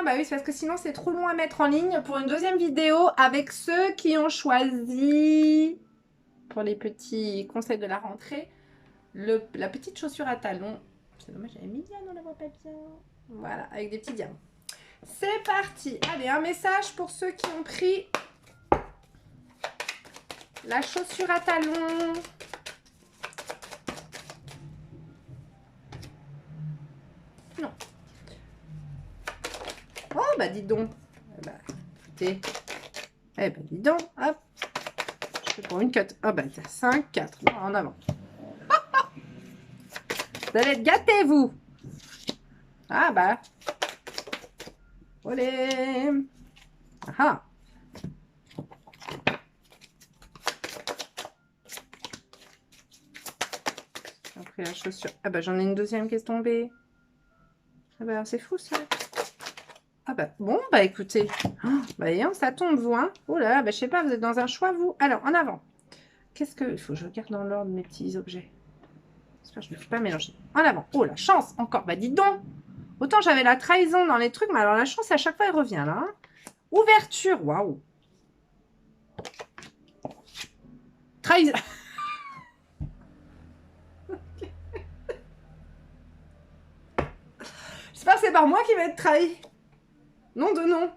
bah oui, c'est parce que sinon c'est trop long à mettre en ligne pour une deuxième vidéo avec ceux qui ont choisi, pour les petits conseils de la rentrée, la petite chaussure à talons. C'est dommage, j'avais mis Diane, on la voit pas bien. Voilà, avec des petits diamants. C'est parti. Allez, un message pour ceux qui ont pris la chaussure à talons. Non. Oh, bah dis donc. Eh bah, écoutez. Eh bah, dis donc. Hop. Je fais pour une cut. Oh, bah, 5, 4. En avant. Vous allez être gâtés, vous. Ah, bah. Olé. Ah. J'ai pris la chaussure. Ah, bah, j'en ai une deuxième qui est tombée. Ah, bah, c'est fou, ça. Ah bah, bon, bah écoutez, oh, bah voyons, ça tombe, vous, hein. Oh là, bah je sais pas, vous êtes dans un choix, vous. Alors, en avant. Qu'est-ce que... Il faut que je regarde dans l'ordre mes petits objets. J'espère que je ne me suis pas mélanger. En avant. Oh, la chance, encore. Bah dites donc. Autant j'avais la trahison dans les trucs, mais alors la chance, à chaque fois, elle revient, là. Hein. Ouverture, waouh. Trahison. J'espère que c'est par moi qui va être trahi. Non de non.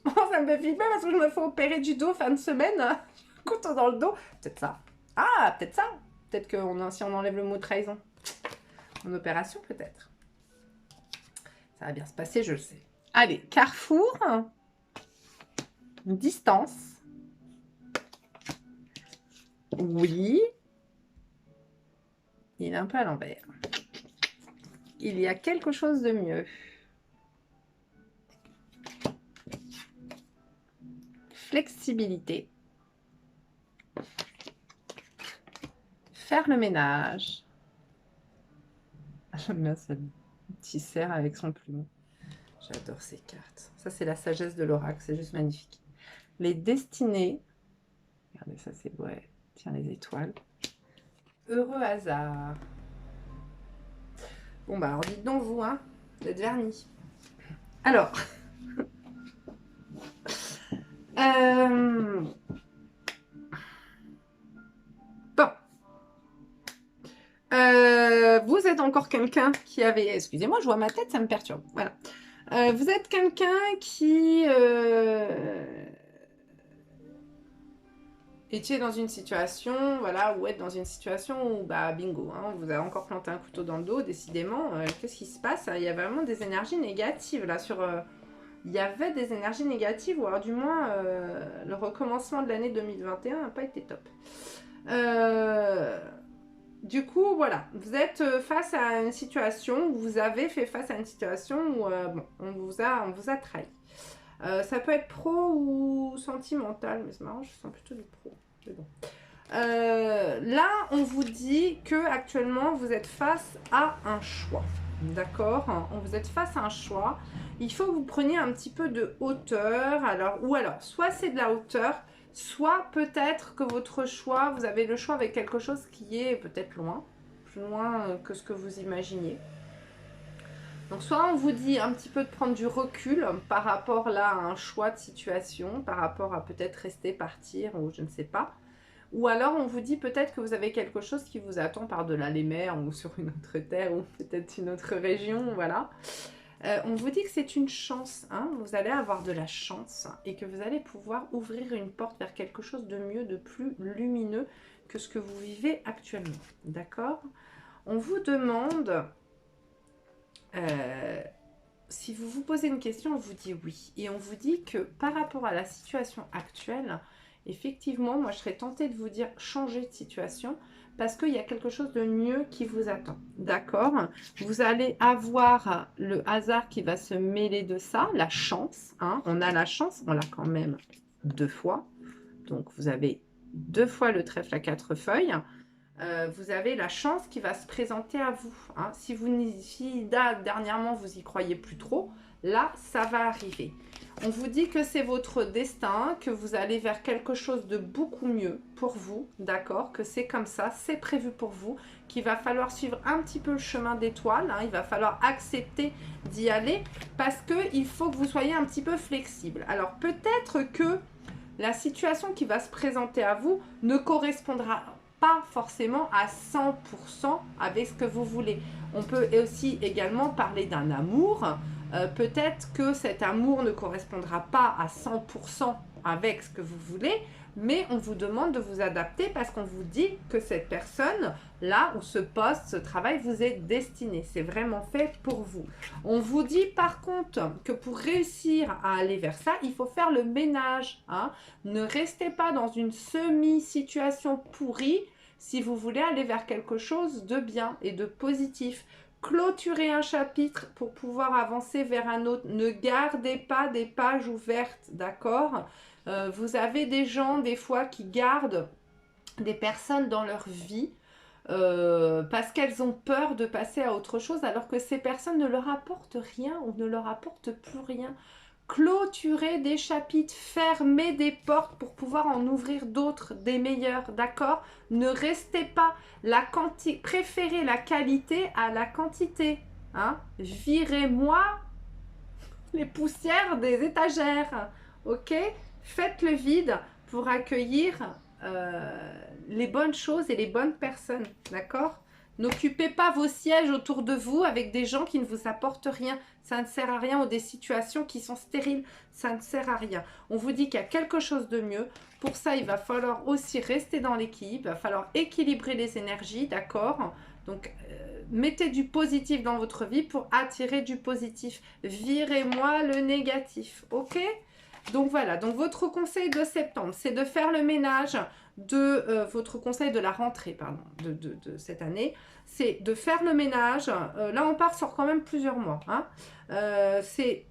Oh, ça me fait flipper parce que je me fais opérer du dos fin de semaine. Couteau dans le dos. Peut-être ça. Ah, peut-être ça. Peut-être que si on enlève le mot trahison. En opération, peut-être. Ça va bien se passer, je le sais. Allez, carrefour. Distance. Oui. Il est un peu à l'envers. Il y a quelque chose de mieux. Flexibilité. Faire le ménage. J'aime bien ce petit cerf avec son plumeau. J'adore ces cartes. Ça, c'est la sagesse de l'oracle. C'est juste magnifique. Les destinées. Regardez, ça, c'est ouais. Tiens, les étoiles. Heureux hasard. Bon, bah, alors dites donc, vous, hein. Vous êtes vernis. Alors. Bon. Vous êtes encore quelqu'un qui avait... Excusez-moi, je vois ma tête, ça me perturbe. Voilà. Vous êtes quelqu'un qui était dans une situation, voilà, ou être dans une situation où, bah, bingo, hein, vous avez encore planté un couteau dans le dos, décidément. Qu'est-ce qui se passe? Il y a vraiment des énergies négatives, là, sur... il y avait des énergies négatives, ou alors du moins, le recommencement de l'année 2021 n'a pas été top. Du coup, voilà, vous êtes face à une situation, vous avez fait face à une situation où bon, on vous a trahi. Ça peut être pro ou sentimental, mais c'est marrant, je sens plutôt du pro. Mais bon. Là, on vous dit que actuellement vous êtes face à un choix. D'accord? Vous êtes face à un choix. Il faut que vous preniez un petit peu de hauteur. Ou alors, soit c'est de la hauteur, soit peut-être que votre choix, vous avez le choix avec quelque chose qui est peut-être loin, plus loin que ce que vous imaginiez. Donc soit on vous dit un petit peu de prendre du recul par rapport là à un choix de situation, par rapport à peut-être rester, partir ou je ne sais pas. Ou alors on vous dit peut-être que vous avez quelque chose qui vous attend par-delà les mers ou sur une autre terre ou peut-être une autre région, voilà. On vous dit que c'est une chance, hein, vous allez avoir de la chance et que vous allez pouvoir ouvrir une porte vers quelque chose de mieux, de plus lumineux que ce que vous vivez actuellement, d'accord? On vous demande, si vous vous posez une question, on vous dit oui. Et on vous dit que par rapport à la situation actuelle, effectivement, moi je serais tentée de vous dire changer de situation parce qu'il y a quelque chose de mieux qui vous attend. D'accord? Vous allez avoir le hasard qui va se mêler de ça, la chance. Hein, on a la chance, on l'a quand même 2 fois. Donc vous avez 2 fois le trèfle à 4 feuilles. Vous avez la chance qui va se présenter à vous. Hein. Si dernièrement vous y croyez plus trop, là ça va arriver. On vous dit que c'est votre destin, que vous allez vers quelque chose de beaucoup mieux pour vous, d'accord? Que c'est comme ça, c'est prévu pour vous, qu'il va falloir suivre un petit peu le chemin d'étoile, hein, il va falloir accepter d'y aller parce qu'il faut que vous soyez un petit peu flexible. Alors peut-être que la situation qui va se présenter à vous ne correspondra pas forcément à 100% avec ce que vous voulez. On peut aussi également parler d'un amour. Peut-être que cet amour ne correspondra pas à 100% avec ce que vous voulez, mais on vous demande de vous adapter parce qu'on vous dit que cette personne, là, ou ce poste, ce travail vous est destiné. C'est vraiment fait pour vous. On vous dit par contre que pour réussir à aller vers ça, il faut faire le ménage. Hein. Ne restez pas dans une semi-situation pourrie si vous voulez aller vers quelque chose de bien et de positif. Clôturez un chapitre pour pouvoir avancer vers un autre. Ne gardez pas des pages ouvertes, d'accord? Vous avez des gens, des fois, qui gardent des personnes dans leur vie parce qu'elles ont peur de passer à autre chose, alors que ces personnes ne leur apportent rien ou ne leur apportent plus rien. Clôturez des chapitres, fermez des portes pour pouvoir en ouvrir d'autres, des meilleurs, d'accord? Ne restez pas préférez la qualité à la quantité, hein? Virez-moi les poussières des étagères, ok? Faites le vide pour accueillir les bonnes choses et les bonnes personnes, d'accord? N'occupez pas vos sièges autour de vous avec des gens qui ne vous apportent rien. Ça ne sert à rien, ou des situations qui sont stériles. Ça ne sert à rien. On vous dit qu'il y a quelque chose de mieux. Pour ça, il va falloir aussi rester dans l'équilibre. Il va falloir équilibrer les énergies, d'accord? Donc, mettez du positif dans votre vie pour attirer du positif. Virez-moi le négatif, ok? Donc voilà, donc votre conseil de septembre, c'est de faire le ménage votre conseil de la rentrée, pardon, de cette année, c'est de faire le ménage. Là, on part sur quand même plusieurs mois. Hein. C'est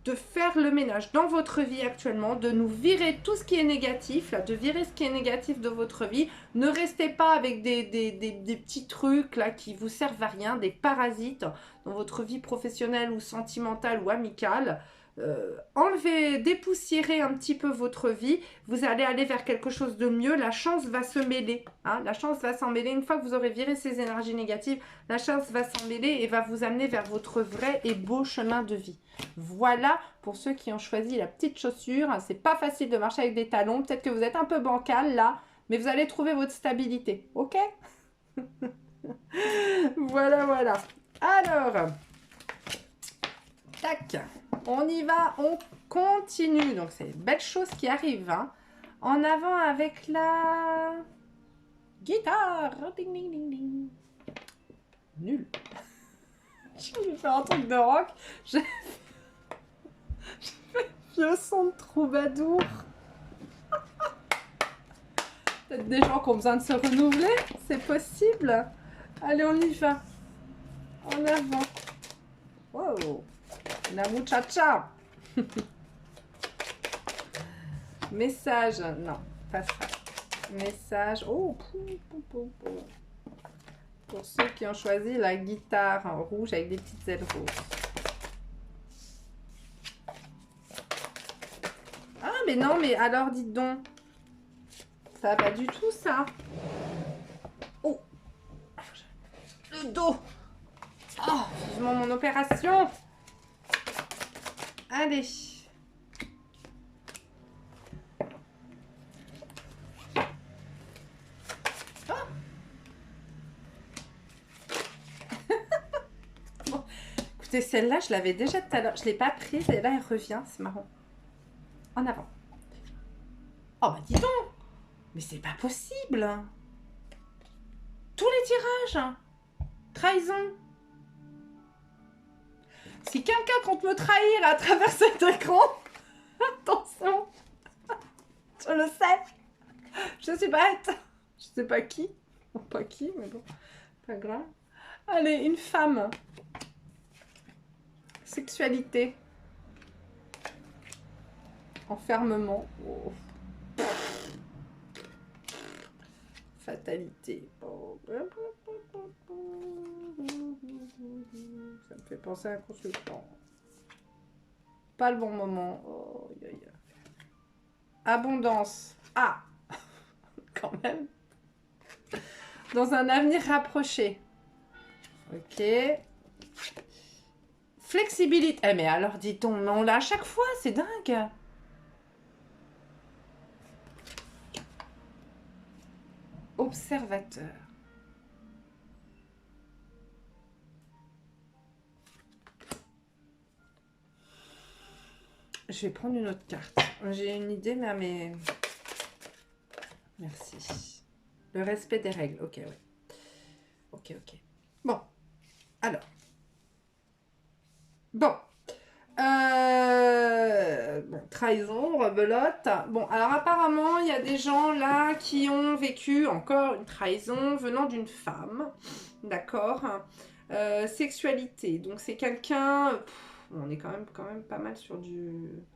de faire le ménage dans votre vie actuellement, de nous virer tout ce qui est négatif, là, de virer ce qui est négatif de votre vie. Ne restez pas avec des petits trucs là qui vous servent à rien, des parasites dans votre vie professionnelle ou sentimentale ou amicale. Enlevez, dépoussiérez un petit peu votre vie, vous allez aller vers quelque chose de mieux, la chance va se mêler, hein, la chance va s'en mêler, une fois que vous aurez viré ces énergies négatives, la chance va s'en mêler et va vous amener vers votre vrai et beau chemin de vie. Voilà pour ceux qui ont choisi la petite chaussure, c'est pas facile de marcher avec des talons, peut-être que vous êtes un peu bancal là, mais vous allez trouver votre stabilité, ok? Voilà, voilà. Alors, tac, on y va, on continue. Donc, c'est une belle chose qui arrive. Hein. En avant avec la guitare. Ding, ding, ding, ding. Nul. Je vais faire un truc de rock. J'ai fait vieux son de troubadour. Peut-être des gens qui ont besoin de se renouveler. C'est possible. Allez, on y va. En avant. Wow. La muchacha. Message. Non, pas ça. Message. Oh, pour ceux qui ont choisi la guitare en rouge avec des petites ailes roses. Ah, mais non, mais alors dites donc. Ça va pas du tout, ça. Oh. Le dos. Oh, vivement mon opération. Allez. Oh. Bon. Écoutez, celle-là, je l'avais déjà tout à l'heure. Je ne l'ai pas prise et là, elle revient. C'est marrant. En avant. Oh, bah dis donc. Mais c'est pas possible. Tous les tirages. Trahison. Si quelqu'un compte me trahir à travers cet écran, attention. Je le sais. Je suis bête. Je sais pas qui. Pas qui, mais bon. Pas grave. Allez, une femme. Sexualité. Enfermement. Oh. Fatalité. Oh. Ça me fait penser à un consultant. pas le bon moment. Oh, abondance. Ah, quand même. Dans un avenir rapproché. Ok. Flexibilité. Eh mais alors, dit-on, mais on l'a à chaque fois, c'est dingue. Observateur. Je vais prendre une autre carte. J'ai une idée, mais... Merci. Le respect des règles. Ok, ouais. Ok. Bon. Alors. Bon. Bon, trahison, rebelote. Bon, alors apparemment, il y a des gens là qui ont vécu encore une trahison venant d'une femme. D'accord. Sexualité. Donc, c'est quelqu'un... On est quand même pas mal sur du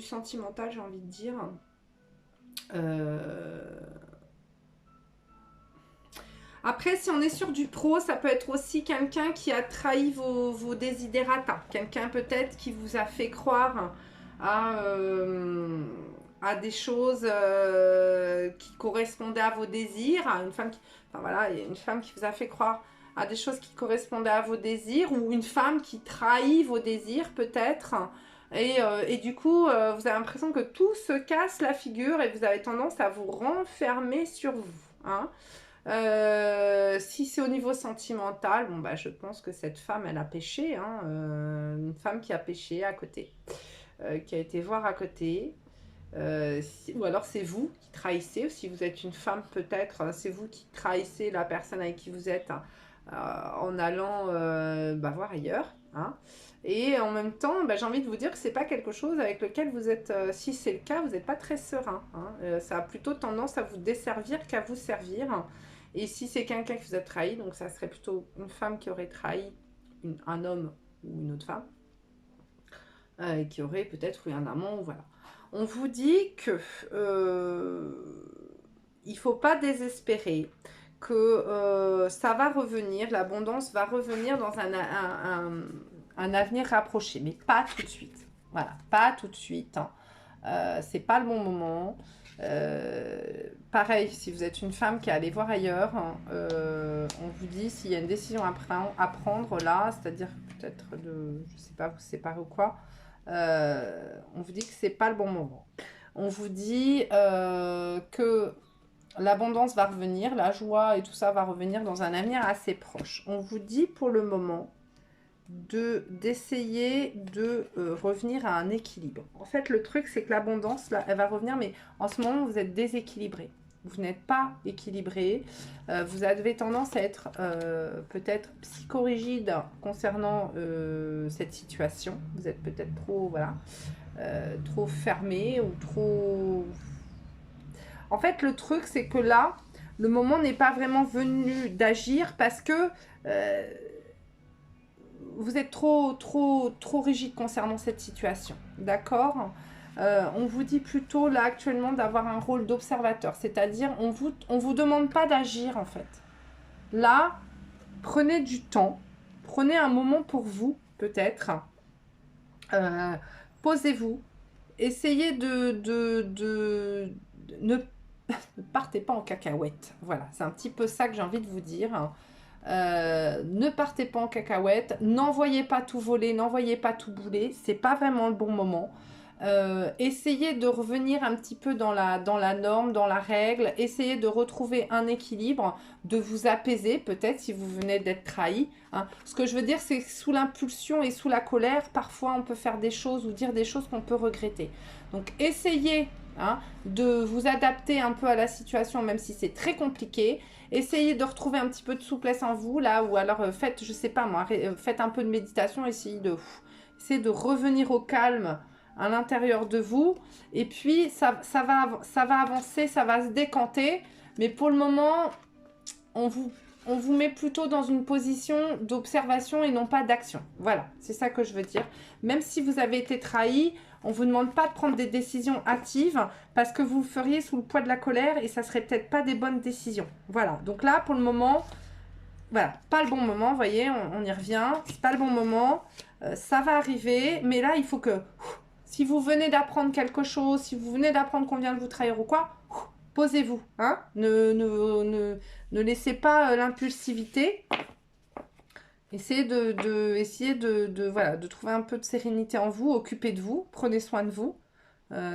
sentimental, j'ai envie de dire. Après, si on est sur du pro, ça peut être aussi quelqu'un qui a trahi vos desiderata. Quelqu'un peut-être qui vous a fait croire à des choses qui correspondaient à vos désirs. À une femme qui, enfin voilà, il y a une femme qui vous a fait croire à des choses qui correspondaient à vos désirs, ou une femme qui trahit vos désirs peut-être. Et du coup, vous avez l'impression que tout se casse la figure et vous avez tendance à vous renfermer sur vous. Hein. Si c'est au niveau sentimental, bon bah je pense que cette femme elle a péché, hein, une femme qui a péché à côté, qui a été voir à côté, ou alors c'est vous qui trahissez, si vous êtes une femme peut-être, c'est vous qui trahissez la personne avec qui vous êtes en allant voir ailleurs, hein. Et en même temps, j'ai envie de vous dire que c'est pas quelque chose avec lequel vous êtes, si c'est le cas, vous n'êtes pas très serein, hein. Ça a plutôt tendance à vous desservir qu'à vous servir. Et si c'est quelqu'un qui vous a trahi, donc ça serait plutôt une femme qui aurait trahi un homme ou une autre femme, qui aurait peut-être eu un amant, voilà. On vous dit que il faut pas désespérer, que ça va revenir, l'abondance va revenir dans un avenir rapproché, mais pas tout de suite. Voilà, pas tout de suite. Hein. C'est pas le bon moment. Pareil, si vous êtes une femme qui est allée voir ailleurs, on vous dit s'il y a une décision à prendre là, c'est-à-dire peut-être de, je sais pas, vous séparer ou quoi, on vous dit que c'est pas le bon moment. On vous dit que l'abondance va revenir, la joie et tout ça va revenir dans un avenir assez proche. On vous dit pour le moment d'essayer de revenir à un équilibre. En fait, le truc, c'est que l'abondance, là, elle va revenir, mais en ce moment, vous êtes déséquilibré. Vous n'êtes pas équilibré. Vous avez tendance à être peut-être psychorigide concernant cette situation. Vous êtes peut-être trop, voilà, trop fermé ou trop... En fait, le truc, c'est que là, le moment n'est pas vraiment venu d'agir parce que vous êtes trop rigide concernant cette situation. D'accord ? On vous dit plutôt là actuellement d'avoir un rôle d'observateur. C'est-à-dire, on vous demande pas d'agir en fait. Là, prenez du temps. Prenez un moment pour vous, peut-être. Posez-vous. Essayez ne partez pas en cacahuète. Voilà, c'est un petit peu ça que j'ai envie de vous dire. Ne partez pas en cacahuète, n'envoyez pas tout voler, n'envoyez pas tout bouler, c'est pas vraiment le bon moment. Essayez de revenir un petit peu dans la norme, dans la règle, essayez de retrouver un équilibre, de vous apaiser peut-être si vous venez d'être trahi. Hein. Ce que je veux dire, c'est que sous l'impulsion et sous la colère, parfois on peut faire des choses ou dire des choses qu'on peut regretter. Donc essayez de vous adapter un peu à la situation, même si c'est très compliqué. Essayez de retrouver un petit peu de souplesse en vous, là, ou alors faites, je sais pas moi, faites un peu de méditation, essayez de revenir au calme à l'intérieur de vous, et puis ça va avancer, ça va se décanter, mais pour le moment, on vous met plutôt dans une position d'observation et non pas d'action. Voilà, c'est ça que je veux dire. Même si vous avez été trahi, on ne vous demande pas de prendre des décisions hâtives parce que vous le feriez sous le poids de la colère et ça ne serait peut-être pas des bonnes décisions. Voilà, donc là, pour le moment, voilà, pas le bon moment, vous voyez, on y revient, c'est pas le bon moment. Ça va arriver, mais là, il faut que, si vous venez d'apprendre quelque chose, si vous venez d'apprendre qu'on vient de vous trahir ou quoi, posez-vous. Hein, ne laissez pas l'impulsivité. Essayez voilà, de trouver un peu de sérénité en vous, occupez de vous, prenez soin de vous,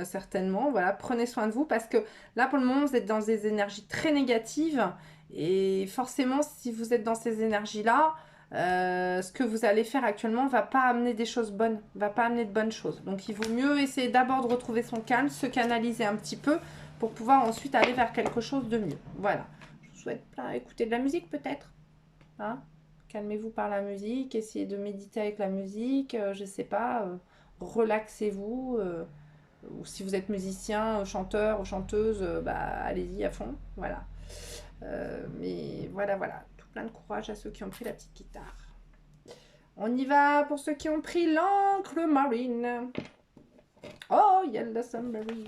certainement. Voilà, prenez soin de vous parce que là, pour le moment, vous êtes dans des énergies très négatives et forcément, si vous êtes dans ces énergies-là, ce que vous allez faire actuellement va pas amener des choses bonnes, va pas amener de bonnes choses. Donc, il vaut mieux essayer d'abord de retrouver son calme, se canaliser un petit peu pour pouvoir ensuite aller vers quelque chose de mieux. Voilà. Je vous souhaite écouter de la musique peut-être. Hein, calmez-vous par la musique, essayez de méditer avec la musique, je sais pas, relaxez-vous. Ou si vous êtes musicien, chanteur ou chanteuse, bah, allez-y à fond. Voilà. Mais voilà, voilà. Tout plein de courage à ceux qui ont pris la petite guitare. On y va pour ceux qui ont pris l'encre marine. Oh, Yellow Submarine.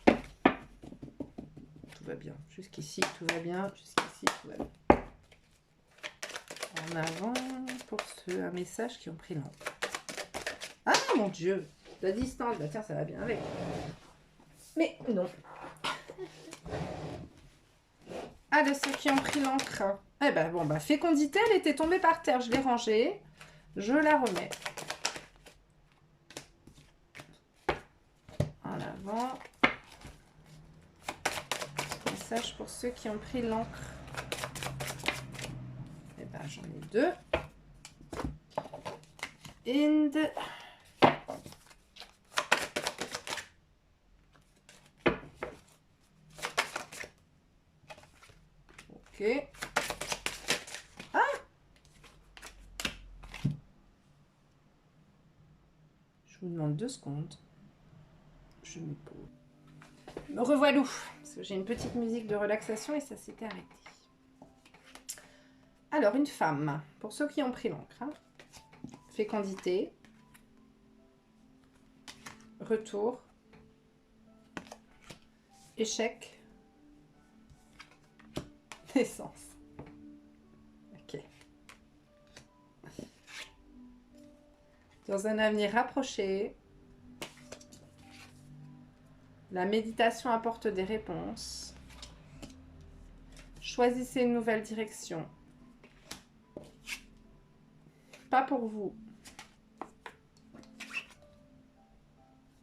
Tout va bien. Jusqu'ici, tout va bien. Jusqu'ici, tout va bien. En avant pour ceux à message qui ont pris l'encre. Ah mon Dieu, la distance, bah tiens, ça va bien avec. Mais non. Ah, de ceux qui ont pris l'encre. Eh ben bon, bah fécondité, elle était tombée par terre. Je l'ai rangée. Je la remets. En avant. Message pour ceux qui ont pris l'encre. Eh ben j'en ai deux. And... Ok. Ah! Je vous demande 2 secondes. Je me pose. Me revoilà. Parce que j'ai une petite musique de relaxation et ça s'était arrêté. Alors, une femme. Pour ceux qui ont pris l'encre. Hein. Fécondité. Retour. Échec. Naissance. Ok. Dans un avenir rapproché, la méditation apporte des réponses. Choisissez une nouvelle direction. Pas pour vous.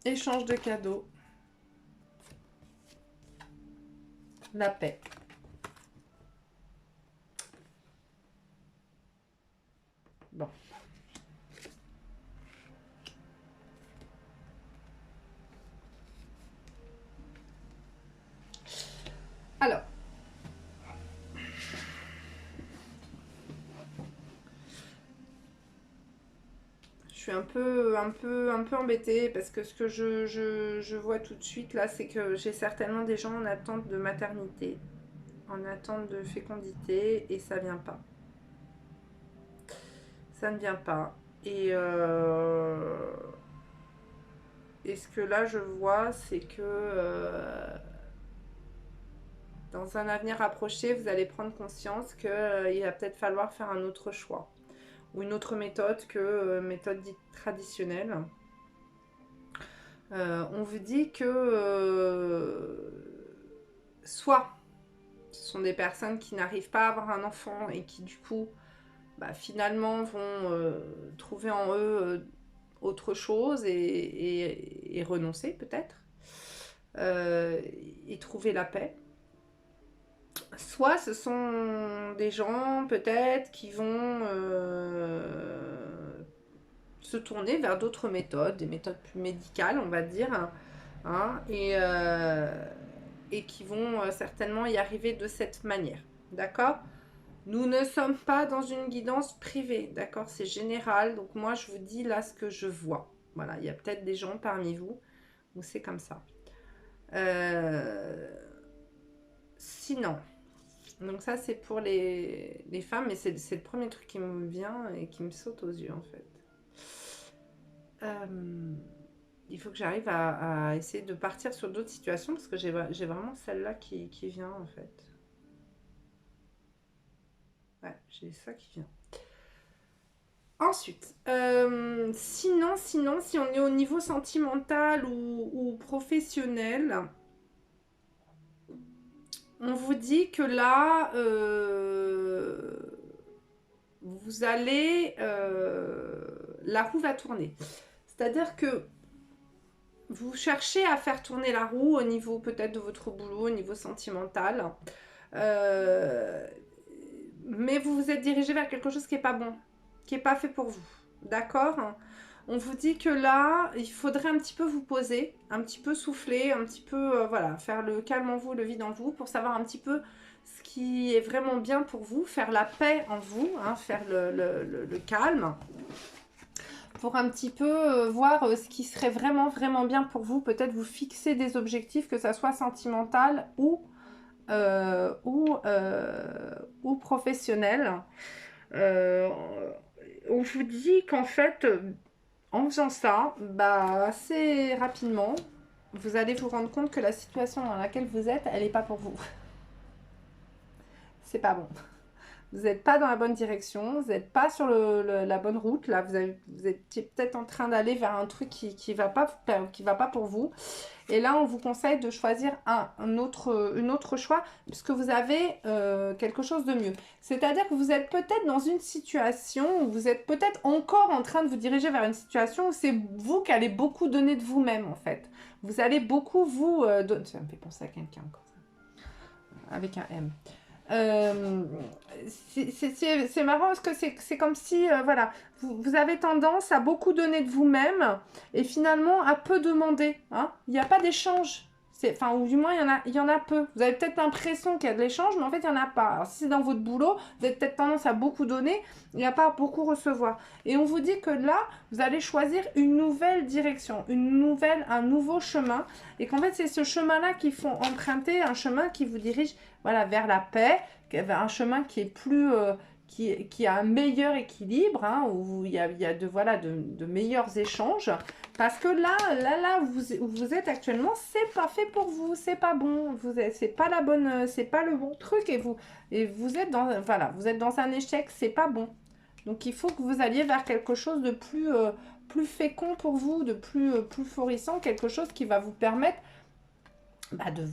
Échange de cadeaux. La paix. Bon. Alors. Je suis un peu embêtée parce que ce que je vois tout de suite là, c'est que j'ai certainement des gens en attente de maternité, en attente de fécondité et ça vient pas. Ça ne vient pas. Et ce que là je vois, c'est que dans un avenir approché, vous allez prendre conscience qu'il va peut-être falloir faire un autre choix ou une autre méthode que méthode dite traditionnelle. On vous dit que soit ce sont des personnes qui n'arrivent pas à avoir un enfant et qui du coup bah, finalement vont trouver en eux autre chose et renoncer peut-être et trouver la paix. Soit ce sont des gens peut-être qui vont se tourner vers d'autres méthodes, des méthodes plus médicales on va dire, hein, et qui vont certainement y arriver de cette manière, d'accord ? Nous ne sommes pas dans une guidance privée, d'accord ? C'est général, donc moi je vous dis là ce que je vois. Voilà, il y a peut-être des gens parmi vous où c'est comme ça. Sinon, donc ça c'est pour les femmes, mais c'est le premier truc qui me vient et qui me saute aux yeux en fait. Il faut que j'arrive à essayer de partir sur d'autres situations parce que j'ai vraiment celle-là qui vient en fait. Ouais, j'ai ça qui vient. Ensuite, sinon, si on est au niveau sentimental ou professionnel, on vous dit que là, vous allez... la roue va tourner. C'est-à-dire que vous cherchez à faire tourner la roue au niveau peut-être de votre boulot, au niveau sentimental. Mais vous vous êtes dirigé vers quelque chose qui n'est pas bon, qui n'est pas fait pour vous. D'accord? On vous dit que là, il faudrait un petit peu vous poser, un petit peu souffler, un petit peu, voilà, faire le calme en vous, le vide en vous, pour savoir un petit peu ce qui est vraiment bien pour vous, faire la paix en vous, hein, faire le calme, pour un petit peu voir ce qui serait vraiment, vraiment bien pour vous. Peut-être vous fixer des objectifs, que ça soit sentimental ou professionnel. On vous dit qu'en fait, en faisant ça, bah, assez rapidement, vous allez vous rendre compte que la situation dans laquelle vous êtes, elle n'est pas pour vous. C'est pas bon. Vous n'êtes pas dans la bonne direction, vous n'êtes pas sur la bonne route. Là, vous êtes peut-être en train d'aller vers un truc qui va pas pour vous. Et là, on vous conseille de choisir un autre choix, puisque vous avez quelque chose de mieux. C'est-à-dire que vous êtes peut-être dans une situation où vous êtes peut-être encore en train de vous diriger vers une situation où c'est vous qui allez beaucoup donner de vous-même, en fait. Vous allez beaucoup vous donner... Ça me fait penser à quelqu'un encore, ça. Avec un M. C'est marrant parce que c'est comme si, voilà, vous avez tendance à beaucoup donner de vous-même et finalement à peu demander. Hein. Il n'y a pas d'échange. Enfin, ou du moins, il y en a peu. Vous avez peut-être l'impression qu'il y a de l'échange, mais en fait, il n'y en a pas. Alors, si c'est dans votre boulot, vous avez peut-être tendance à beaucoup donner et à pas beaucoup recevoir. Et on vous dit que là, vous allez choisir une nouvelle direction, un nouveau chemin. Et qu'en fait, c'est ce chemin-là qu'il faut emprunter, un chemin qui vous dirige, voilà, vers la paix, vers un chemin qui est plus... qui a un meilleur équilibre, hein, où il y a de meilleurs échanges. Parce que là, où vous êtes actuellement, c'est pas fait pour vous, c'est pas bon, c'est pas la bonne, c'est pas le bon truc et vous êtes dans, voilà, vous êtes dans un échec, c'est pas bon. Donc il faut que vous alliez vers quelque chose de plus fécond pour vous, de plus florissant, quelque chose qui va vous permettre de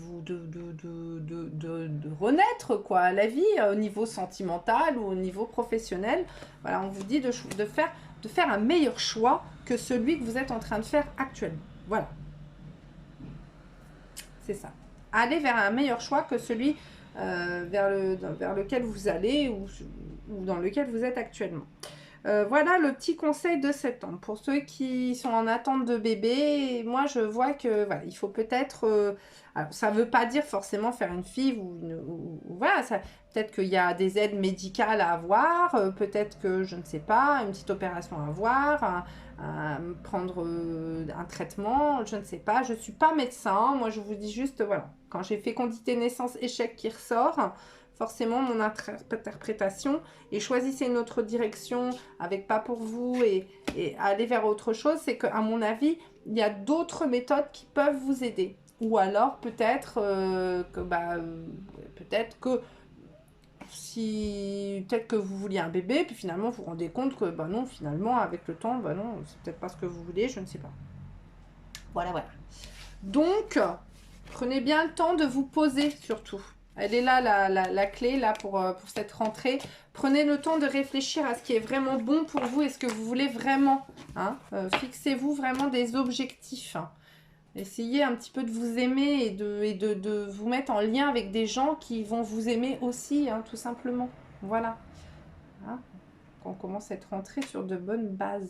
renaître quoi, à la vie, au niveau sentimental ou au niveau professionnel. Voilà, on vous dit de faire un meilleur choix que celui que vous êtes en train de faire actuellement. Voilà. C'est ça. Allez vers un meilleur choix que celui vers lequel vous allez ou dans lequel vous êtes actuellement. Voilà le petit conseil de septembre. Pour ceux qui sont en attente de bébé, moi je vois que voilà, il faut peut-être... alors, ça ne veut pas dire forcément faire une FIV voilà, peut-être qu'il y a des aides médicales à avoir, peut-être que, je ne sais pas, une petite opération à avoir, prendre un traitement, je ne sais pas. Je ne suis pas médecin, moi je vous dis juste, voilà, quand j'ai fécondité naissance échec qui ressort, forcément mon interprétation, et choisissez une autre direction avec pas pour vous et aller vers autre chose, c'est qu'à mon avis, il y a d'autres méthodes qui peuvent vous aider. Ou alors peut-être peut-être que vous vouliez un bébé, puis finalement vous vous rendez compte que bah non, finalement avec le temps, bah non, c'est peut-être pas ce que vous voulez, je ne sais pas. Voilà. Donc, prenez bien le temps de vous poser surtout. Elle est là, la clé, là, pour cette rentrée. Prenez le temps de réfléchir à ce qui est vraiment bon pour vous et ce que vous voulez vraiment. Hein. Fixez-vous vraiment des objectifs. Hein. Essayez un petit peu de vous aimer et de vous mettre en lien avec des gens qui vont vous aimer aussi, hein, tout simplement. Voilà. Hein. On commence cette rentrée sur de bonnes bases.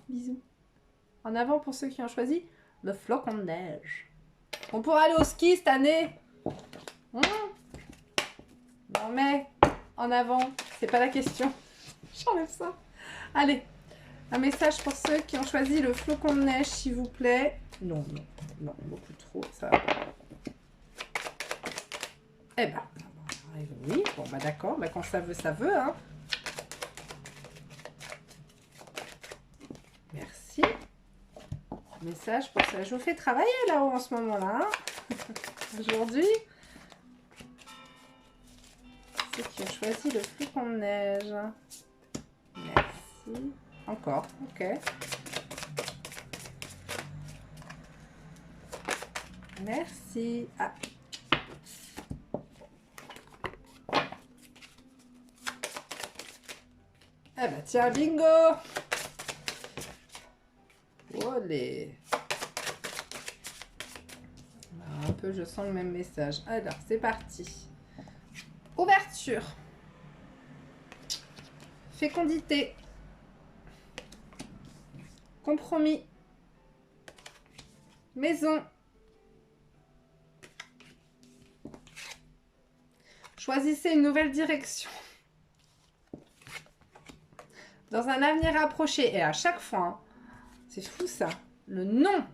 Bisous. En avant pour ceux qui ont choisi le flocon de neige. On pourra aller au ski cette année. Non mais, en avant, c'est pas la question. J'enlève ça. Allez, un message pour ceux qui ont choisi le flocon de neige, s'il vous plaît. Non, beaucoup trop, ça va pas. Eh ben, oui, bon bah d'accord, bah quand ça veut, hein. Merci. Message pour ça. Je vous fais travailler là-haut en ce moment-là, hein. Aujourd'hui. Ceux qui ont choisi le flocon de neige. Merci. Merci. Encore, ok. Merci. Ah. Ah bah tiens, bingo. Olé. Un peu, je sens le même message. Alors, c'est parti. Ouverture. Fécondité. Compromis. Maison. Choisissez une nouvelle direction. Dans un avenir approché. Et à chaque fois, hein, c'est fou ça. Le non.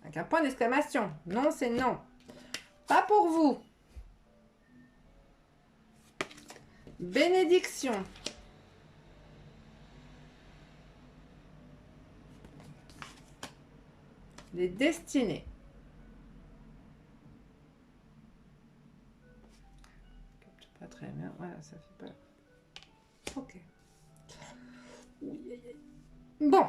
Avec un point d'exclamation. Non, c'est non. Pas pour vous. Bénédiction. Les destinées. Pas très bien. Voilà, ça fait peur. Ok. Bon.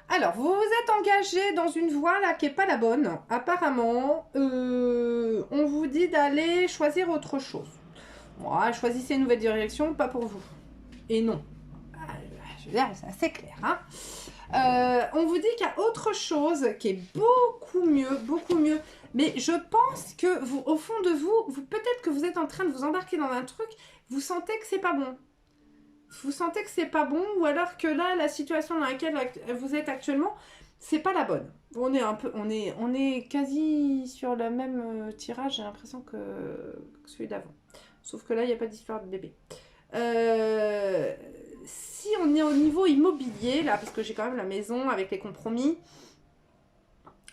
Alors, vous vous êtes engagé dans une voie là qui n'est pas la bonne. Apparemment, on vous dit d'aller choisir autre chose. Moi, choisissez une nouvelle direction, pas pour vous. Et non. Je veux dire, c'est assez clair. Hein, on vous dit qu'il y a autre chose qui est beaucoup mieux, beaucoup mieux. Mais je pense que vous, au fond de vous, peut-être que vous êtes en train de vous embarquer dans un truc, vous sentez que c'est pas bon. Vous sentez que c'est pas bon, ou alors que là, la situation dans laquelle vous êtes actuellement, c'est pas la bonne. On est quasi sur le même tirage, j'ai l'impression que celui d'avant. Sauf que là, il n'y a pas d'histoire de bébé. Si on est au niveau immobilier, là, parce que j'ai quand même la maison avec les compromis,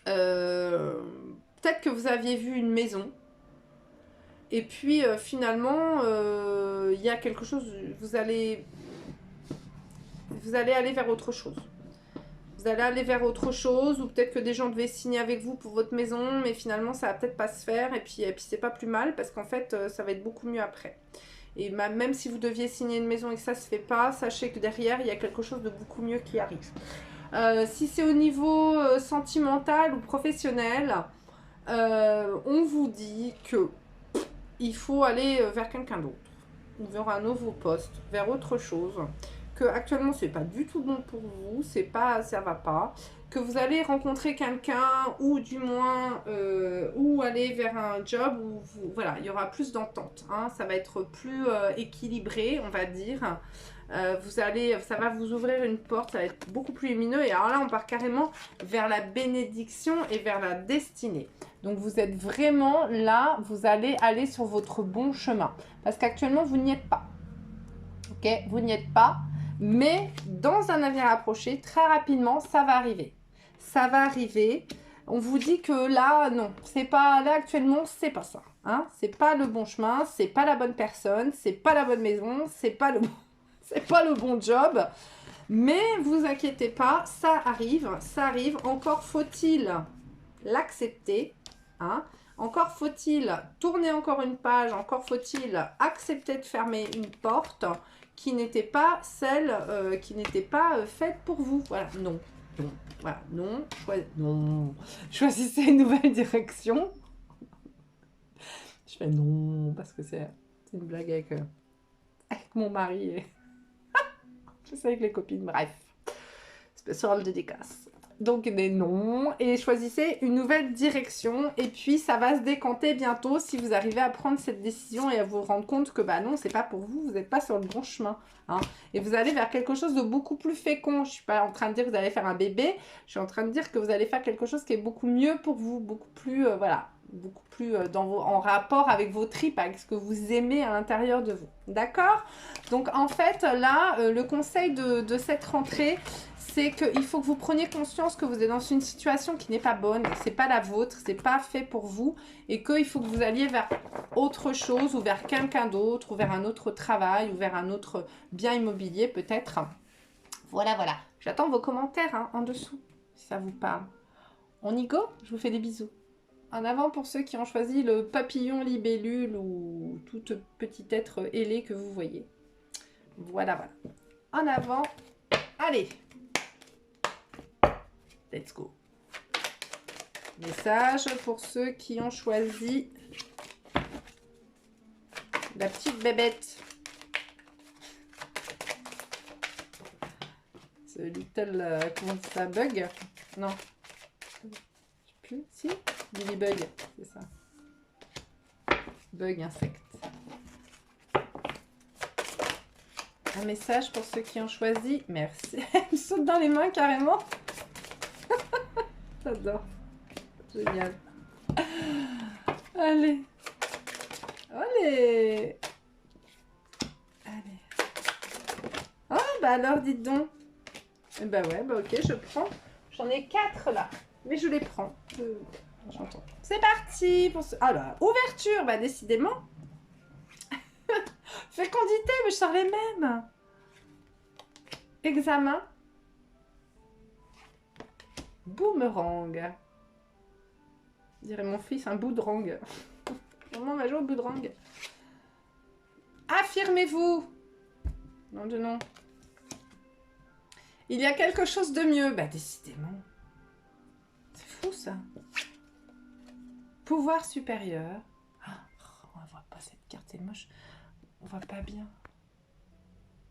peut-être que vous aviez vu une maison, et puis finalement, il y a quelque chose, vous allez aller vers autre chose. Vous allez aller vers autre chose, ou peut-être que des gens devaient signer avec vous pour votre maison, mais finalement, ça va peut-être pas se faire, et puis c'est pas plus mal, parce qu'en fait, ça va être beaucoup mieux après. Et même si vous deviez signer une maison et que ça se fait pas, sachez que derrière, il y a quelque chose de beaucoup mieux qui arrive. Si c'est au niveau sentimental ou professionnel, on vous dit que il faut aller vers quelqu'un d'autre, ou vers un nouveau poste, vers autre chose, que actuellement c'est pas du tout bon pour vous, c'est pas, ça va pas, que vous allez rencontrer quelqu'un, ou du moins ou aller vers un job où voilà, il y aura plus d'entente, hein, ça va être plus équilibré, on va dire. Ça va vous ouvrir une porte, ça va être beaucoup plus lumineux. Et alors là, on part carrément vers la bénédiction et vers la destinée. Donc vous êtes vraiment là, vous allez aller sur votre bon chemin. Parce qu'actuellement, vous n'y êtes pas. Ok, vous n'y êtes pas. Mais dans un avenir approché, très rapidement, ça va arriver. Ça va arriver. On vous dit que là, non, c'est pas là actuellement, c'est pas ça. Hein, c'est pas le bon chemin, c'est pas la bonne personne, c'est pas la bonne maison, c'est pas le bon job. Mais vous inquiétez pas, ça arrive, Encore faut-il l'accepter. Hein. Encore faut-il tourner encore une page, encore faut-il accepter de fermer une porte qui n'était pas celle qui n'était pas faite pour vous. Voilà, non. Voilà, non. Non. Choisissez une nouvelle direction. Je fais non, parce que c'est une blague avec mon mari. Et... je sais avec les copines, bref. Spécial dédicace. Donc des noms, et choisissez une nouvelle direction, et puis ça va se décanter bientôt si vous arrivez à prendre cette décision et à vous rendre compte que bah non, c'est pas pour vous, vous n'êtes pas sur le bon chemin, hein, et vous allez vers quelque chose de beaucoup plus fécond. Je suis pas en train de dire que vous allez faire un bébé, je suis en train de dire que vous allez faire quelque chose qui est beaucoup mieux pour vous, beaucoup plus voilà, beaucoup plus en rapport avec vos tripes, avec ce que vous aimez à l'intérieur de vous, d'accord? Donc en fait là, le conseil de cette rentrée, c'est qu'il faut que vous preniez conscience que vous êtes dans une situation qui n'est pas bonne, c'est pas la vôtre, c'est pas fait pour vous, et qu'il faut que vous alliez vers autre chose, ou vers quelqu'un d'autre, ou vers un autre travail, ou vers un autre bien immobilier peut-être. Voilà, voilà. J'attends vos commentaires hein, en dessous, si ça vous parle. On y go? Je vous fais des bisous. En avant pour ceux qui ont choisi le papillon libellule ou tout petit être ailé que vous voyez. Voilà, voilà. En avant. Allez. Let's go. Message pour ceux qui ont choisi la petite bébête. Ce little... comment ça, bug? Non. Je sais plus. Si, Billy Bug, c'est ça. Bug, insecte. Un message pour ceux qui ont choisi. Merci. Elle saute dans les mains carrément. J'adore. Génial. Allez. Allez. Allez. Oh, bah alors, dites donc. Eh bah ouais, bah ok, je prends. J'en ai 4 là. Mais je les prends. J'entends. C'est parti pour ce... Ah là, ouverture. Bah décidément. Fécondité, mais je sors les mêmes. Examen. Boomerang. Je dirais mon fils, un boomerang. Maman va jouer au boomerang. Affirmez-vous. Non de non. Il y a quelque chose de mieux. Bah décidément. C'est fou ça. Pouvoir supérieur. Oh, on ne voit pas cette carte, c'est moche. On voit pas bien.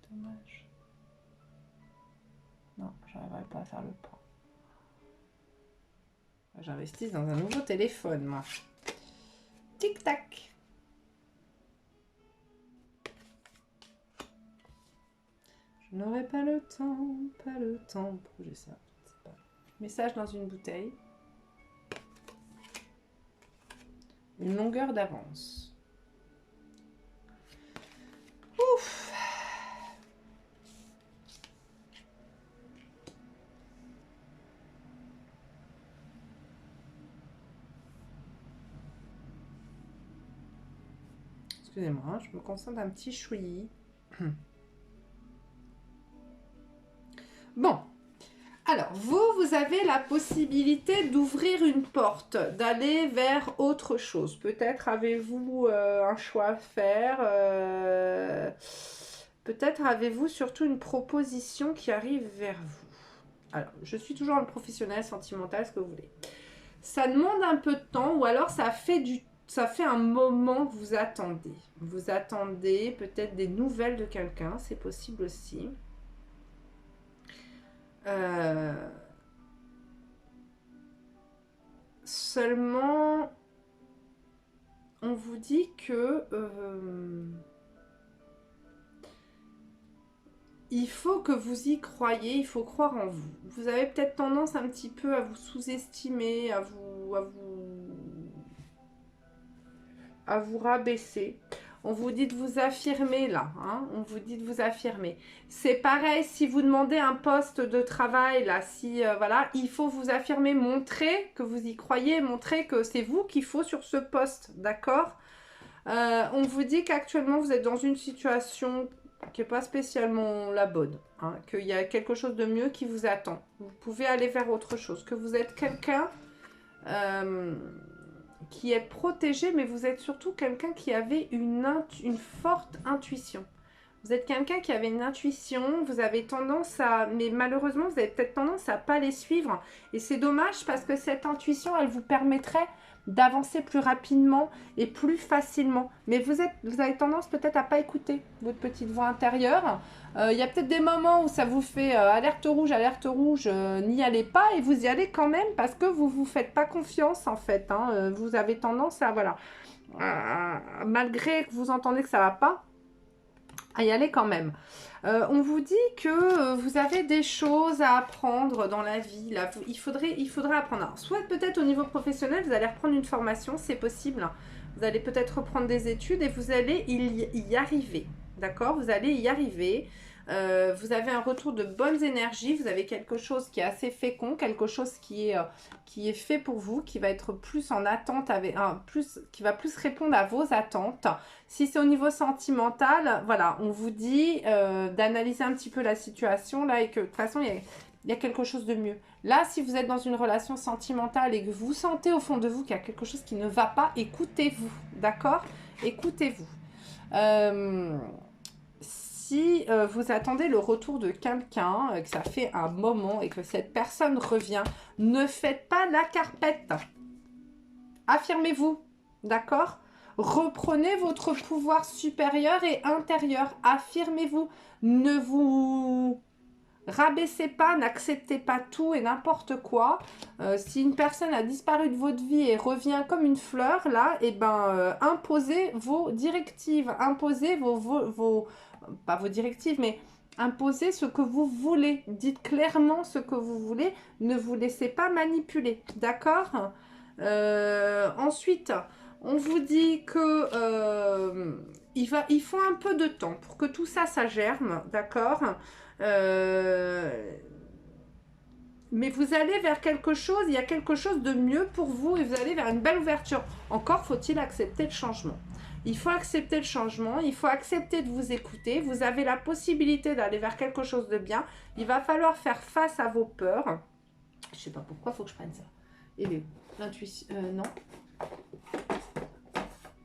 Dommage. Non, j'arriverai pas à faire le point. J'investis dans un nouveau téléphone, moi. Tic-tac. Je n'aurai pas le temps pour bouger ça. Pas... Message dans une bouteille. Une longueur d'avance. Ouf. Excusez-moi, je me concentre un petit chouillis. Bon. Alors, vous avez la possibilité d'ouvrir une porte, d'aller vers autre chose. Peut-être avez-vous un choix à faire. Peut-être avez-vous surtout une proposition qui arrive vers vous. Alors, je suis toujours le professionnel sentimental, ce que vous voulez. Ça demande un peu de temps ou alors ça fait un moment que vous attendez. Vous attendez peut-être des nouvelles de quelqu'un, c'est possible aussi. Seulement, on vous dit que il faut que vous y croyiez, il faut croire en vous. Vous avez peut-être tendance un petit peu à vous sous-estimer, à vous rabaisser. On vous dit de vous affirmer là, hein, on vous dit de vous affirmer. C'est pareil si vous demandez un poste de travail là, si voilà, il faut vous affirmer, montrer que vous y croyez, montrer que c'est vous qu'il faut sur ce poste, d'accord? On vous dit qu'actuellement vous êtes dans une situation qui n'est pas spécialement la bonne, hein, qu'il y a quelque chose de mieux qui vous attend. Vous pouvez aller vers autre chose, que vous êtes quelqu'un qui est protégé, mais vous êtes surtout quelqu'un qui avait une forte intuition. Vous êtes quelqu'un qui avait une intuition, vous avez tendance à... Mais malheureusement, vous avez peut-être tendance à ne pas les suivre. Et c'est dommage parce que cette intuition, elle vous permettrait d'avancer plus rapidement et plus facilement. Mais vous avez tendance peut-être à ne pas écouter votre petite voix intérieure. Il y a peut-être des moments où ça vous fait alerte rouge, n'y allez pas et vous y allez quand même parce que vous ne vous faites pas confiance en fait. Hein. Vous avez tendance à, voilà, malgré que vous entendez que ça ne va pas, à y aller quand même. On vous dit que vous avez des choses à apprendre dans la vie. Là, il faudrait apprendre. Alors, soit peut-être au niveau professionnel, vous allez reprendre une formation, c'est possible. Vous allez peut-être reprendre des études et vous allez y arriver. D'accord? Vous allez y arriver. Vous avez un retour de bonnes énergies, vous avez quelque chose qui est assez fécond, quelque chose qui est fait pour vous, qui va être plus en attente, qui va plus répondre à vos attentes. Si c'est au niveau sentimental, voilà, on vous dit d'analyser un petit peu la situation là et que de toute façon, il y a quelque chose de mieux. Là, si vous êtes dans une relation sentimentale et que vous sentez au fond de vous qu'il y a quelque chose qui ne va pas, écoutez-vous, d'accord? Écoutez-vous. si vous attendez le retour de quelqu'un, que ça fait un moment et que cette personne revient, ne faites pas la carpette. Affirmez-vous, d'accord? Reprenez votre pouvoir supérieur et intérieur. Affirmez-vous. Ne vous rabaissez pas, n'acceptez pas tout et n'importe quoi. Si une personne a disparu de votre vie et revient comme une fleur, là, et ben, imposez vos directives. Imposez pas vos directives, mais imposez ce que vous voulez. Dites clairement ce que vous voulez. Ne vous laissez pas manipuler, d'accord? Ensuite, on vous dit que il faut un peu de temps pour que tout ça, ça germe, d'accord? Mais vous allez vers quelque chose, il y a quelque chose de mieux pour vous et vous allez vers une belle ouverture. Encore faut-il accepter le changement. Il faut accepter le changement, il faut accepter de vous écouter. Vous avez la possibilité d'aller vers quelque chose de bien. Il va falloir faire face à vos peurs. Je sais pas pourquoi, il faut que je prenne ça. Et l'intuition, non.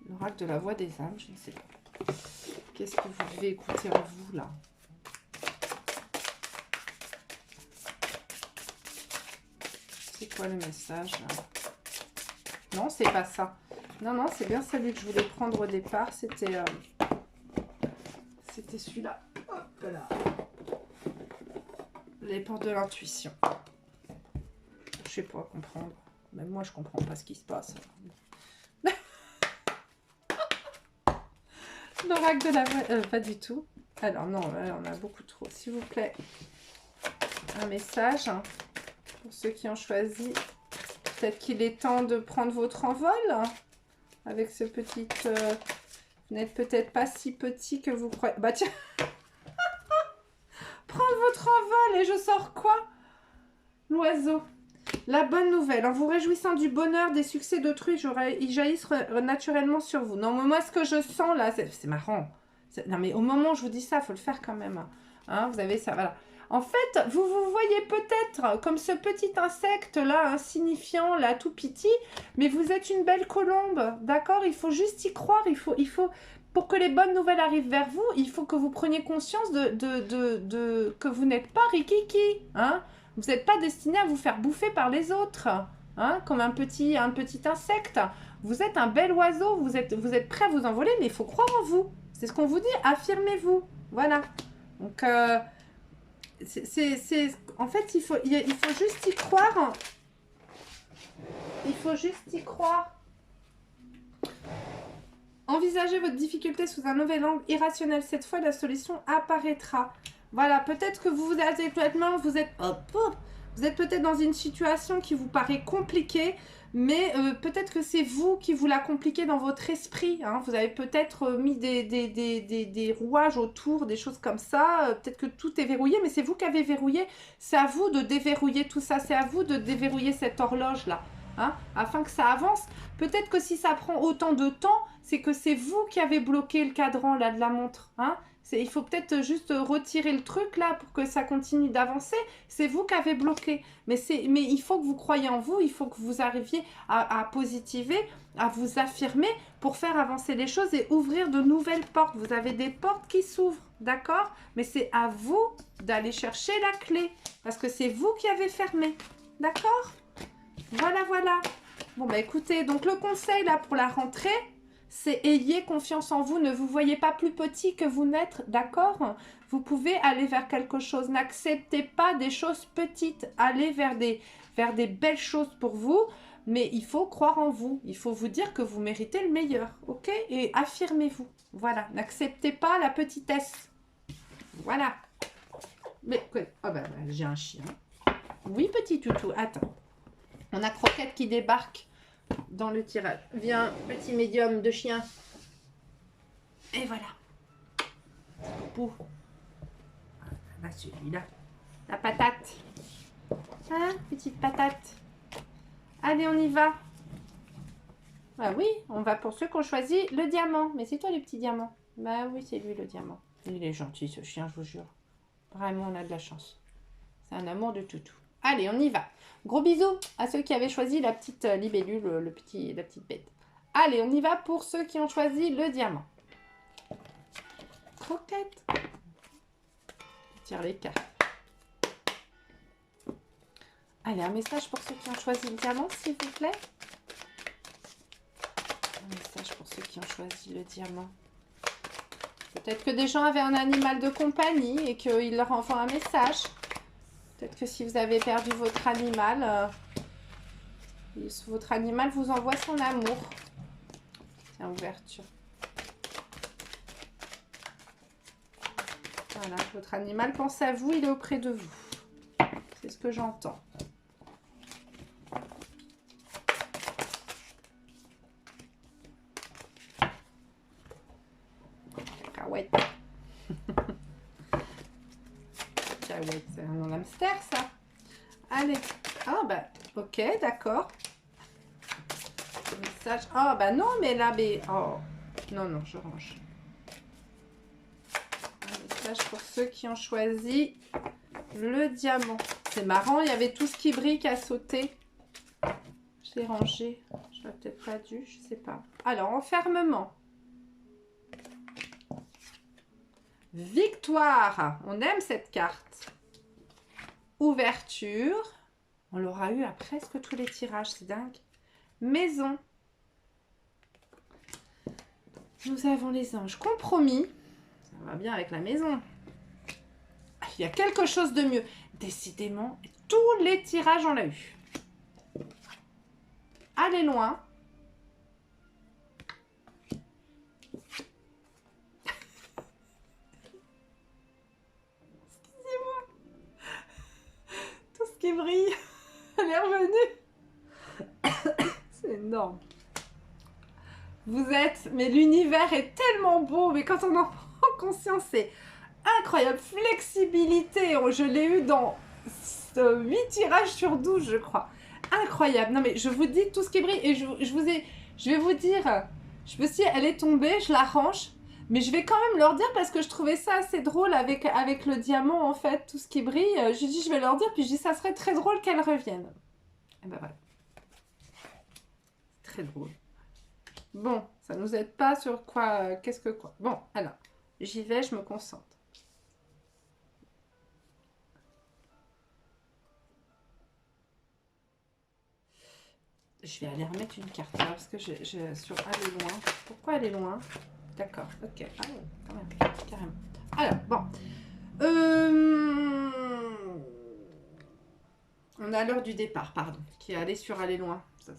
L'oracle de la voix des âmes, je ne sais pas. Qu'est-ce que vous devez écouter en vous, là? C'est quoi le message, là? Non, c'est pas ça. Non, non, c'est bien celui que je voulais prendre au départ. C'était celui-là. Hop là. Les portes de l'intuition. Je sais pas comprendre. Même moi, je comprends pas ce qui se passe. L'oracle de la voix... pas du tout. Alors, non, là, on a beaucoup trop. S'il vous plaît, un message hein, pour ceux qui ont choisi. Peut-être qu'il est temps de prendre votre envol avec ce petit... vous n'êtes peut-être pas si petit que vous croyez. Bah tiens. Prendre votre envol et je sors quoi? L'oiseau. La bonne nouvelle, en vous réjouissant du bonheur, des succès d'autrui, ils jaillissent naturellement sur vous. Non, mais moi, ce que je sens là, c'est marrant. Non, mais au moment où je vous dis ça, il faut le faire quand même. Hein, vous avez ça, voilà. En fait, vous vous voyez peut-être comme ce petit insecte là, insignifiant, là, tout petit, mais vous êtes une belle colombe, d'accord? Il faut juste y croire, il faut, pour que les bonnes nouvelles arrivent vers vous, il faut que vous preniez conscience que vous n'êtes pas rikiki, hein? Vous n'êtes pas destiné à vous faire bouffer par les autres, hein, comme un petit insecte. Vous êtes un bel oiseau, vous êtes prêt à vous envoler, mais il faut croire en vous. C'est ce qu'on vous dit, affirmez-vous. Voilà. Donc, en fait, il faut juste y croire. Il faut juste y croire. Envisagez votre difficulté sous un nouvel angle irrationnel. Cette fois, la solution apparaîtra. Voilà, peut-être que vous êtes peut-être dans une situation qui vous paraît compliquée, mais peut-être que c'est vous qui vous la compliquez dans votre esprit. Hein. Vous avez peut-être mis des rouages autour, des choses comme ça. Peut-être que tout est verrouillé, mais c'est vous qui avez verrouillé. C'est à vous de déverrouiller tout ça. C'est à vous de déverrouiller cette horloge-là, hein, afin que ça avance. Peut-être que si ça prend autant de temps, c'est que c'est vous qui avez bloqué le cadran là, de la montre. Hein. Il faut peut-être juste retirer le truc là pour que ça continue d'avancer. C'est vous qui avez bloqué. Mais il faut que vous croyiez en vous. Il faut que vous arriviez à positiver, à vous affirmer pour faire avancer les choses et ouvrir de nouvelles portes. Vous avez des portes qui s'ouvrent, d'accord? Mais c'est à vous d'aller chercher la clé parce que c'est vous qui avez fermé. D'accord? Voilà, voilà. Bon, bah écoutez, donc le conseil là pour la rentrée, c'est ayez confiance en vous, ne vous voyez pas plus petit que vous n'êtes, d'accord? Vous pouvez aller vers quelque chose, n'acceptez pas des choses petites, allez vers des belles choses pour vous, mais il faut croire en vous, il faut vous dire que vous méritez le meilleur, ok? Et affirmez-vous, voilà, n'acceptez pas la petitesse, voilà. Mais, oh bah, j'ai un chien. Oui, petit toutou, attends, on a Croquette qui débarque dans le tirage. Viens, petit médium de chien. Et voilà. Pour celui-là. La patate. Hein, petite patate. Allez, on y va. Ah oui, on va pour ceux qui ont choisi le diamant. Mais c'est toi le petit diamant. Bah oui, c'est lui le diamant. Il est gentil ce chien, je vous jure. Vraiment, on a de la chance. C'est un amour de toutou. Allez, on y va. Gros bisous à ceux qui avaient choisi la petite libellule, la petite bête. Allez, on y va pour ceux qui ont choisi le diamant. Croquette. tire les cartes. Allez, un message pour ceux qui ont choisi le diamant, s'il vous plaît. Un message pour ceux qui ont choisi le diamant. Peut-être que des gens avaient un animal de compagnie et qu'ils leur envoient un message. Peut-être que si vous avez perdu votre animal vous envoie son amour. Tiens, ouverture. Voilà, votre animal pense à vous, il est auprès de vous. C'est ce que j'entends. Cacahuète. Cacahuète, c'est un hamster, ça. Allez. Ah, bah, ok, d'accord. Message. Ah, bah non, mais là, oh. Non, non, je range. Un message pour ceux qui ont choisi le diamant. C'est marrant, il y avait tout ce qui brille à sauter. Je l'ai rangé. Je n'aurais peut-être pas dû, je sais pas. Alors, enfermement. Victoire. On aime cette carte. Ouverture. On l'aura eu à presque tous les tirages, c'est dingue. Maison. Nous avons les anges. Compromis. Ça va bien avec la maison. Il y a quelque chose de mieux. Décidément, tous les tirages, on l'a eu. Aller loin. Excusez-moi. Tout ce qui brille, elle est revenue. C'est énorme. Vous êtes... Mais l'univers est tellement beau. Mais quand on en prend conscience, c'est incroyable. Flexibilité. Je l'ai eu dans 8 tirages sur 12, je crois. Incroyable. Non, mais je vous dis tout ce qui brille. Et je vais vous dire... Je me suis dit, elle est tombée, je la range. Mais je vais quand même leur dire parce que je trouvais ça assez drôle avec le diamant, en fait. Tout ce qui brille. Je dis, je vais leur dire. Puis je dis, ça serait très drôle qu'elle revienne. Et ben voilà. Très drôle. Bon, ça nous aide pas sur quoi, qu'est-ce que quoi. Bon, alors, j'y vais, je me concentre. Je vais aller remettre une carte là, parce que sur aller loin. Pourquoi aller loin? D'accord, ok. Ah oui, quand même, carrément. Alors, bon. On a l'heure du départ, pardon, qui est allé sur aller loin. Ça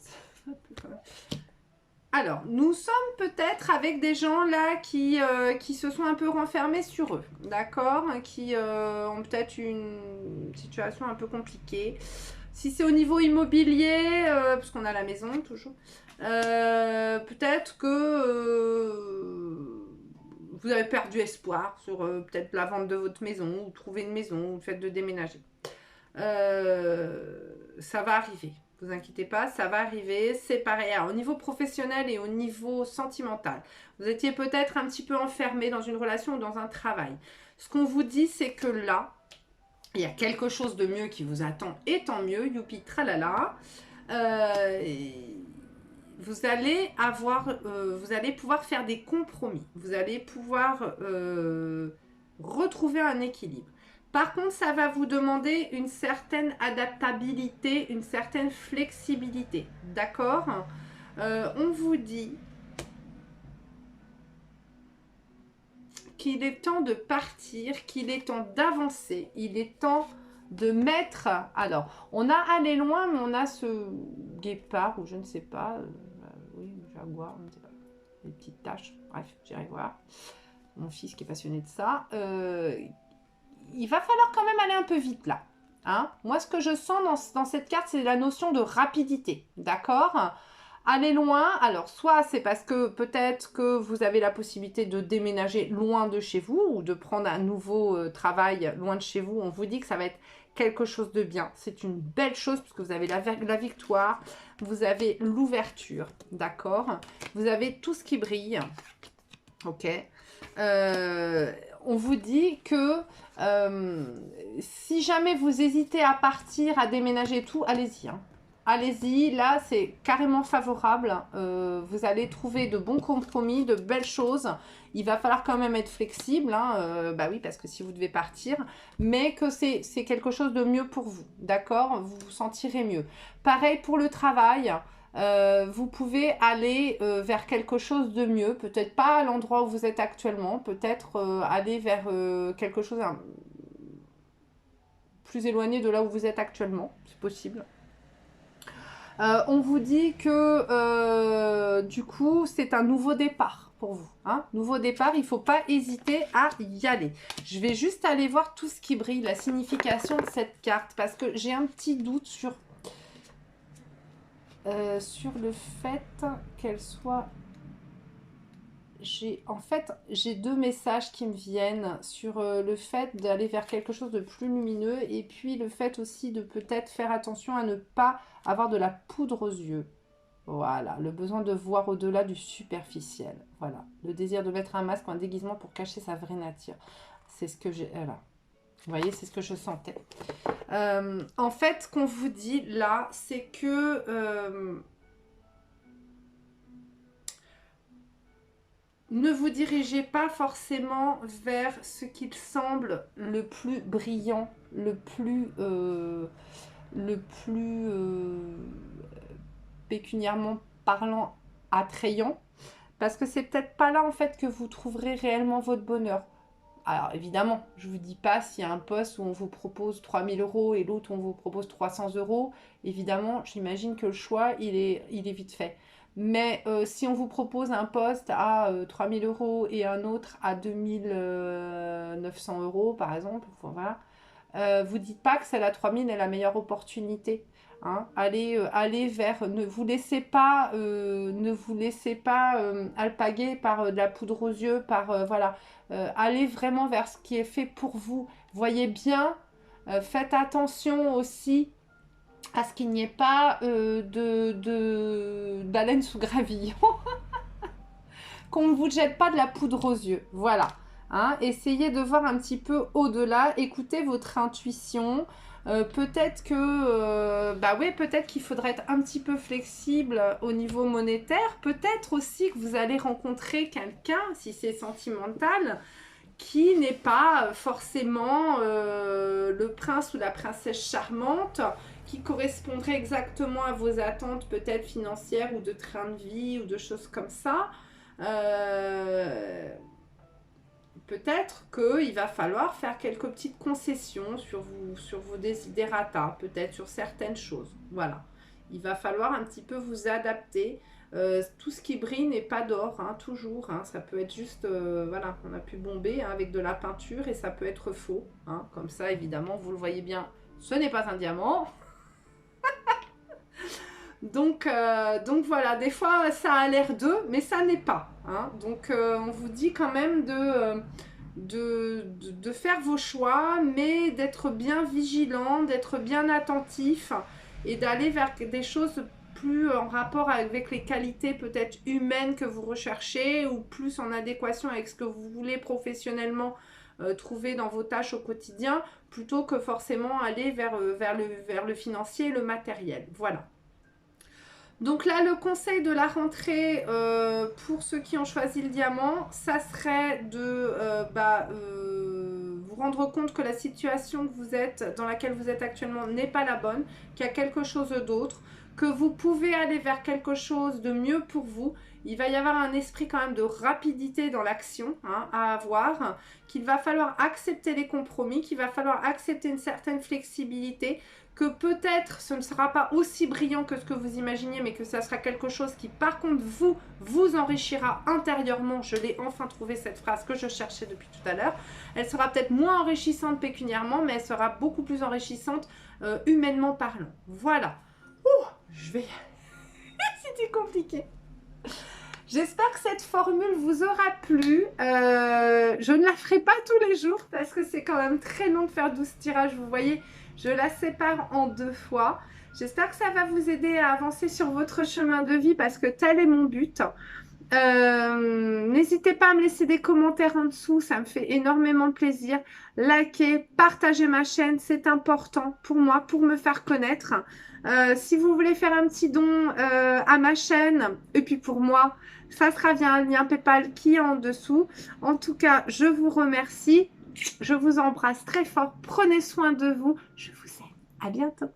quand même. Alors, nous sommes peut-être avec des gens là qui se sont un peu renfermés sur eux, d'accord? Qui ont peut-être une situation un peu compliquée. Si c'est au niveau immobilier, parce qu'on a la maison toujours, peut-être que vous avez perdu espoir sur peut-être la vente de votre maison, ou trouver une maison, ou le fait de déménager. Ça va arriver. Ne vous inquiétez pas, ça va arriver. C'est pareil. Alors, au niveau professionnel et au niveau sentimental, vous étiez peut-être un petit peu enfermé dans une relation ou dans un travail. Ce qu'on vous dit, c'est que là, il y a quelque chose de mieux qui vous attend. Et tant mieux, youpi, tralala. Vous allez pouvoir faire des compromis. Vous allez pouvoir retrouver un équilibre. Par contre, ça va vous demander une certaine adaptabilité, une certaine flexibilité. D'accord? On vous dit qu'il est temps de partir, qu'il est temps d'avancer, il est temps de mettre... Alors, on a aller loin, mais on a ce guépard, ou je ne sais pas, oui, jaguar, je ne sais pas, des petites taches, bref, j'irai voir. Mon fils qui est passionné de ça. Il va falloir quand même aller un peu vite là. Hein? Moi, ce que je sens dans cette carte, c'est la notion de rapidité. D'accord? Aller loin, alors soit c'est parce que peut-être que vous avez la possibilité de déménager loin de chez vous ou de prendre un nouveau travail loin de chez vous. On vous dit que ça va être quelque chose de bien. C'est une belle chose parce que vous avez la victoire, vous avez l'ouverture. D'accord? Vous avez tout ce qui brille. Ok? On vous dit que si jamais vous hésitez à partir, à déménager et tout, allez-y. Hein. allez-y, là c'est carrément favorable. Vous allez trouver de bons compromis, de belles choses. Il va falloir quand même être flexible, hein, bah oui, parce que si vous devez partir, mais que c'est quelque chose de mieux pour vous, d'accord? Vous vous sentirez mieux. Pareil pour le travail. Vous pouvez aller vers quelque chose de mieux, peut-être pas à l'endroit où vous êtes actuellement, peut-être aller vers quelque chose plus éloigné de là où vous êtes actuellement, c'est possible. On vous dit que du coup, c'est un nouveau départ pour vous. Hein. Nouveau départ, il ne faut pas hésiter à y aller. Je vais juste aller voir tout ce qui brille, la signification de cette carte, parce que j'ai un petit doute sur le fait qu'elle soit... En fait, j'ai deux messages qui me viennent sur le fait d'aller vers quelque chose de plus lumineux et puis le fait aussi de peut-être faire attention à ne pas avoir de la poudre aux yeux. Voilà, le besoin de voir au-delà du superficiel. Voilà, le désir de mettre un masque ou un déguisement pour cacher sa vraie nature. C'est ce que j'ai... Voilà. Vous voyez, c'est ce que je sentais. En fait, ce qu'on vous dit là, c'est que... ne vous dirigez pas forcément vers ce qu'il semble le plus brillant, le plus pécuniairement parlant attrayant, parce que c'est peut-être pas là en fait que vous trouverez réellement votre bonheur. Alors évidemment, je ne vous dis pas s'il y a un poste où on vous propose 3 000 € et l'autre où on vous propose 300 €. Évidemment, j'imagine que le choix, il est vite fait. Mais si on vous propose un poste à 3 000 € et un autre à 2 900 € par exemple, voilà, vous dites pas que celle à 3 000 est la meilleure opportunité. Hein. Allez vers, ne vous laissez pas alpaguer par de la poudre aux yeux, voilà. Allez vraiment vers ce qui est fait pour vous. Voyez bien, faites attention aussi à ce qu'il n'y ait pas d'haleine sous gravillon. Qu'on ne vous jette pas de la poudre aux yeux. Voilà. Hein, essayez de voir un petit peu au-delà. Écoutez votre intuition. Peut-être que peut-être qu'il faudrait être un petit peu flexible au niveau monétaire. Peut-être aussi que vous allez rencontrer quelqu'un, si c'est sentimental, qui n'est pas forcément le prince ou la princesse charmante, qui correspondrait exactement à vos attentes peut-être financières ou de train de vie ou de choses comme ça. Peut-être qu'il va falloir faire quelques petites concessions sur vos desiderata, peut-être sur certaines choses. Voilà. Il va falloir un petit peu vous adapter. Tout ce qui brille n'est pas d'or, hein, toujours. Hein, ça peut être juste, voilà, on a pu bomber hein, avec de la peinture et ça peut être faux. Hein, comme ça, évidemment, vous le voyez bien, ce n'est pas un diamant. Donc voilà, des fois ça a l'air d'eux, mais ça n'est pas. Hein. Donc on vous dit quand même de faire vos choix, mais d'être bien vigilant, d'être bien attentif et d'aller vers des choses plus en rapport avec les qualités peut-être humaines que vous recherchez ou plus en adéquation avec ce que vous voulez professionnellement trouver dans vos tâches au quotidien, plutôt que forcément aller vers le financier et le matériel. Voilà. Donc là, le conseil de la rentrée pour ceux qui ont choisi le diamant, ça serait de vous rendre compte que la situation dans laquelle vous êtes actuellement n'est pas la bonne, qu'il y a quelque chose d'autre, que vous pouvez aller vers quelque chose de mieux pour vous. Il va y avoir un esprit quand même de rapidité dans l'action hein, à avoir, qu'il va falloir accepter les compromis, qu'il va falloir accepter une certaine flexibilité, que peut-être ce ne sera pas aussi brillant que ce que vous imaginiez, mais que ça sera quelque chose qui par contre vous enrichira intérieurement. Je l'ai enfin trouvé cette phrase que je cherchais depuis tout à l'heure. Elle sera peut-être moins enrichissante pécuniairement, mais elle sera beaucoup plus enrichissante humainement parlant. Voilà. Ouh, je vais... C'était compliqué. J'espère que cette formule vous aura plu. Je ne la ferai pas tous les jours parce que c'est quand même très long de faire 12 tirages. Vous voyez, je la sépare en 2 fois. J'espère que ça va vous aider à avancer sur votre chemin de vie parce que tel est mon but. N'hésitez pas à me laisser des commentaires en dessous, ça me fait énormément plaisir. Likez, partagez ma chaîne, c'est important pour moi, pour me faire connaître. Si vous voulez faire un petit don à ma chaîne, et puis pour moi, ça sera via un lien PayPal qui est en dessous. En tout cas, je vous remercie. Je vous embrasse très fort. Prenez soin de vous. Je vous aime. À bientôt.